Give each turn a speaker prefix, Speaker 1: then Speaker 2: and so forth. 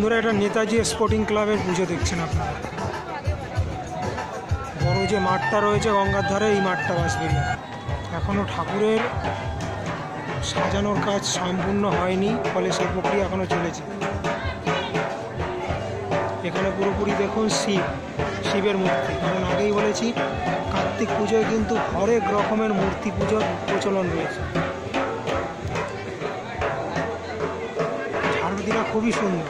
Speaker 1: বন্ধুরা, এটা নেতাজি স্পোর্টিং ক্লাবের পুজো দেখছেন আপনারা। বড় যে মাঠটা রয়েছে গঙ্গার ধারে, এই মাঠটা বাঁশবেড়িয়া। এখনও ঠাকুরের সাজানোর কাজ সম্পূর্ণ হয়নি, ফলে সেই প্রক্রিয়া এখনও চলেছে। এখানে পুরোপুরি দেখুন শিবের মূর্তি। কারণ আগেই বলেছি, কার্তিক পুজোয় কিন্তু হরেক রকমের মূর্তি পুজোর প্রচলন রয়েছে। ঝাড়বাতিটা খুবই সুন্দর।